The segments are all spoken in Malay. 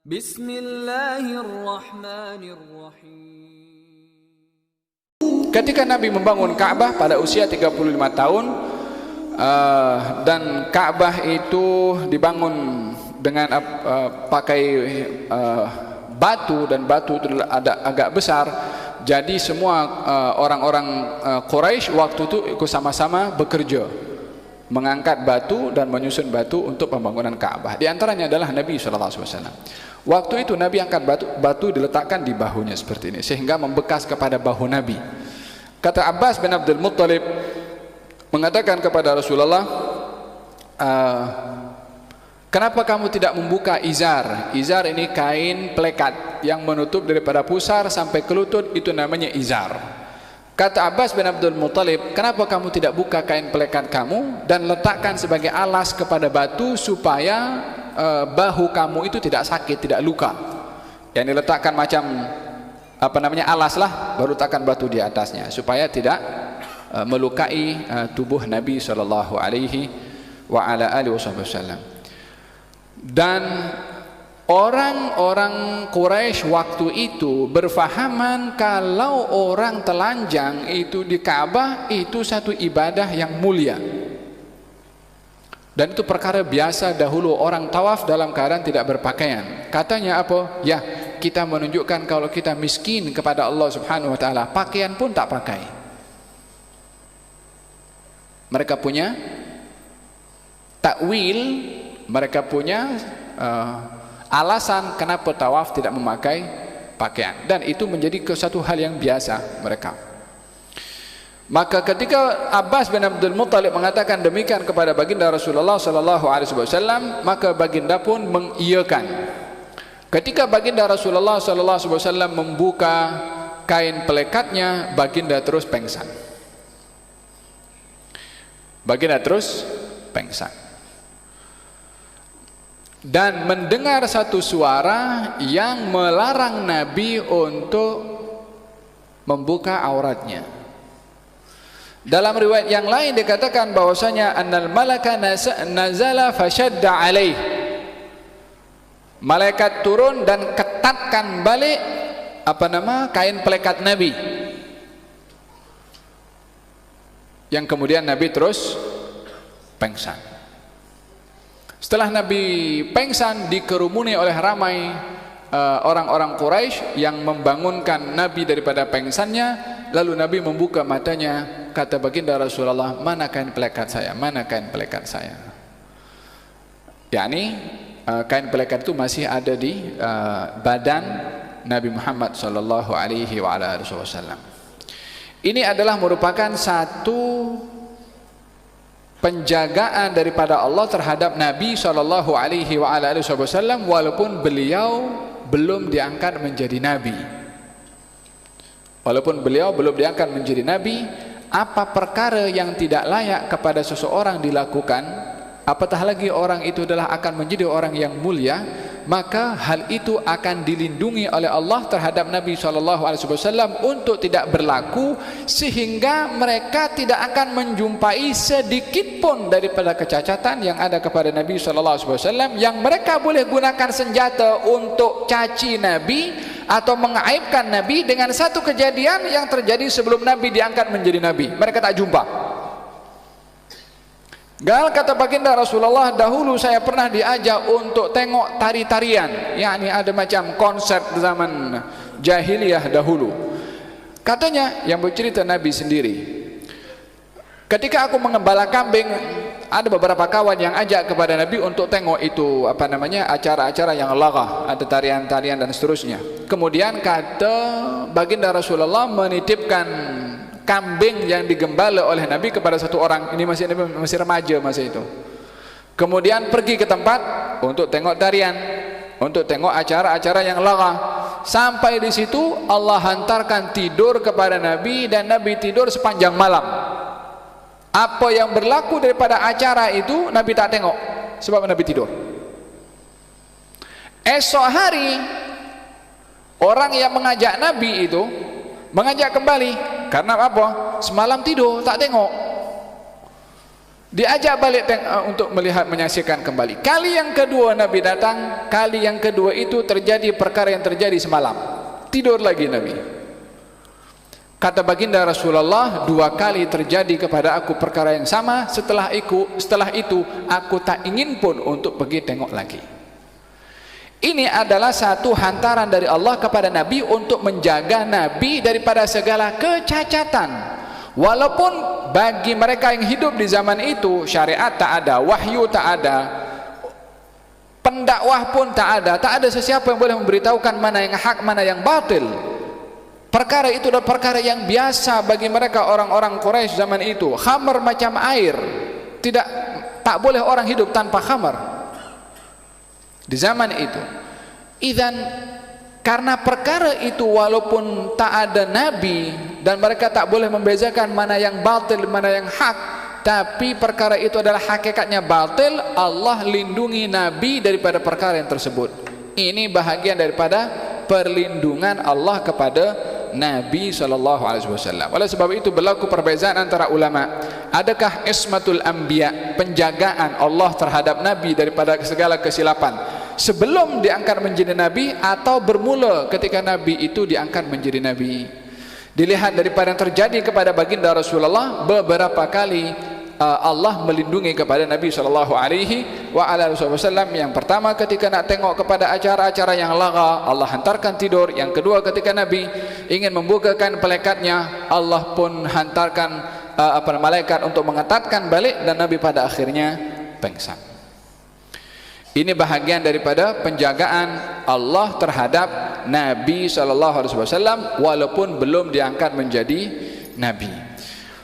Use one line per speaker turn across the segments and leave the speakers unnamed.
Bismillahirrahmanirrahim. Ketika Nabi membangun Ka'bah pada usia 35 tahun dan Ka'bah itu dibangun dengan pakai batu, dan batu itu agak besar. Jadi semua orang-orang Quraisy waktu itu ikut sama-sama bekerja mengangkat batu dan menyusun batu untuk pembangunan Ka'bah. Di antaranya adalah Nabi SAW. Waktu itu Nabi angkat batu diletakkan di bahunya seperti ini, sehingga membekas kepada bahu Nabi. Kata Abbas bin Abdul Muttalib mengatakan kepada Rasulullah, kenapa kamu tidak membuka izar? Izar ini kain pelekat yang menutup daripada pusar sampai ke lutut, itu namanya izar. Kata Abbas bin Abdul Muttalib, kenapa kamu tidak buka kain pelekat kamu dan letakkan sebagai alas kepada batu supaya bahu kamu itu tidak sakit, tidak luka. Yang diletakkan macam alas lah, baru letakkan batu di atasnya supaya tidak melukai tubuh Nabi sallallahu alaihi wa ala alihi wasallam. Dan orang-orang Quraisy waktu itu berfahaman kalau orang telanjang itu di Ka'bah itu satu ibadah yang mulia. Dan itu perkara biasa dahulu orang tawaf dalam keadaan tidak berpakaian. Katanya apa? Ya, kita menunjukkan kalau kita miskin kepada Allah Subhanahu wa taala, pakaian pun tak pakai. Mereka punya takwil, mereka punya alasan kenapa tawaf tidak memakai pakaian, dan itu menjadi satu hal yang biasa mereka. Maka ketika Abbas bin Abdul Muttalib mengatakan demikian kepada baginda Rasulullah sallallahu alaihi wasallam, maka baginda pun mengiyakan. Ketika baginda Rasulullah sallallahu alaihi wasallam membuka kain pelekatnya, baginda terus pengsan. Baginda terus pengsan. Dan mendengar satu suara yang melarang Nabi untuk membuka auratnya. Dalam riwayat yang lain dikatakan bahwasanya annal malaka nazala fashadda alaih. Malaikat turun dan ketatkan balik kain pelekat Nabi. Yang kemudian Nabi terus pengsan. Setelah Nabi pengsan, dikerumuni oleh ramai orang-orang Quraisy yang membangunkan Nabi daripada pengsannya. Lalu Nabi membuka matanya, kata baginda Rasulullah, mana kain pelekat saya? Mana kain pelekat saya? yakni kain pelekat itu masih ada di badan Nabi Muhammad sallallahu alaihi wasallam. Ini adalah merupakan satu penjagaan daripada Allah terhadap Nabi sallallahu alaihi wasallam walaupun beliau belum diangkat menjadi nabi. Walaupun beliau belum diangkat menjadi nabi, apa perkara yang tidak layak kepada seseorang dilakukan, apatah lagi orang itu adalah akan menjadi orang yang mulia, maka hal itu akan dilindungi oleh Allah terhadap Nabi SAW untuk tidak berlaku, sehingga mereka tidak akan menjumpai sedikit pun daripada kecacatan yang ada kepada Nabi SAW, yang mereka boleh gunakan senjata untuk caci Nabi atau mengaibkan Nabi dengan satu kejadian yang terjadi sebelum Nabi diangkat menjadi Nabi. Mereka tak jumpa. Gal kata baginda Rasulullah, dahulu saya pernah diajak untuk tengok tari-tarian, yakni ada macam konser zaman jahiliyah dahulu. Katanya yang bercerita Nabi sendiri, ketika aku mengembala kambing, ada beberapa kawan yang ajak kepada Nabi untuk tengok itu acara-acara yang laghah, ada tarian-tarian dan seterusnya. Kemudian kata baginda Rasulullah menitipkan kambing yang digembala oleh Nabi kepada satu orang. Ini masih remaja masa itu. Kemudian pergi ke tempat untuk tengok tarian, untuk tengok acara-acara yang laghah. Sampai di situ Allah hantarkan tidur kepada Nabi, dan Nabi tidur sepanjang malam. Apa yang berlaku daripada acara itu Nabi tak tengok, sebab Nabi tidur. Esok hari orang yang mengajak Nabi itu mengajak kembali. Karena apa? Semalam tidur, tak tengok. Diajak balik untuk melihat, menyaksikan kembali. Kali yang kedua Nabi datang, kali yang kedua itu terjadi perkara yang terjadi semalam. Tidur lagi Nabi. Kata baginda Rasulullah, 2 kali terjadi kepada aku perkara yang sama, setelah itu aku tak ingin pun untuk pergi tengok lagi. Ini adalah satu hantaran dari Allah kepada Nabi untuk menjaga Nabi daripada segala kecacatan. Walaupun bagi mereka yang hidup di zaman itu syariat tak ada, wahyu tak ada, pendakwah pun tak ada sesiapa yang boleh memberitahukan mana yang hak, mana yang batil. Perkara itu adalah perkara yang biasa bagi mereka orang-orang Quraisy zaman itu. Khamar macam air, tak boleh orang hidup tanpa khamar di zaman itu. Idzan, karena perkara itu walaupun tak ada Nabi dan mereka tak boleh membezakan mana yang batil, mana yang hak, tapi perkara itu adalah hakikatnya batil, Allah lindungi Nabi daripada perkara yang tersebut. Ini bahagian daripada perlindungan Allah kepada Nabi SAW. Oleh sebab itu berlaku perbezaan antara ulama. Adakah ismatul anbiya, penjagaan Allah terhadap Nabi daripada segala kesilapan, sebelum diangkat menjadi Nabi atau bermula ketika Nabi itu diangkat menjadi Nabi? Dilihat daripada yang terjadi kepada baginda Rasulullah, beberapa kali Allah melindungi kepada Nabi SAW. Yang pertama ketika nak tengok kepada acara-acara yang laga, Allah hantarkan tidur. Yang kedua ketika Nabi ingin membukakan pelekatnya, Allah pun hantarkan malaikat untuk mengetatkan balik, dan Nabi pada akhirnya pingsan. Ini bahagian daripada penjagaan Allah terhadap Nabi SAW walaupun belum diangkat menjadi Nabi.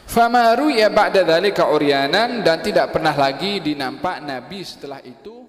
Fama ru'ya ba'da dzalika uryanan, dan tidak pernah lagi dinampak Nabi setelah itu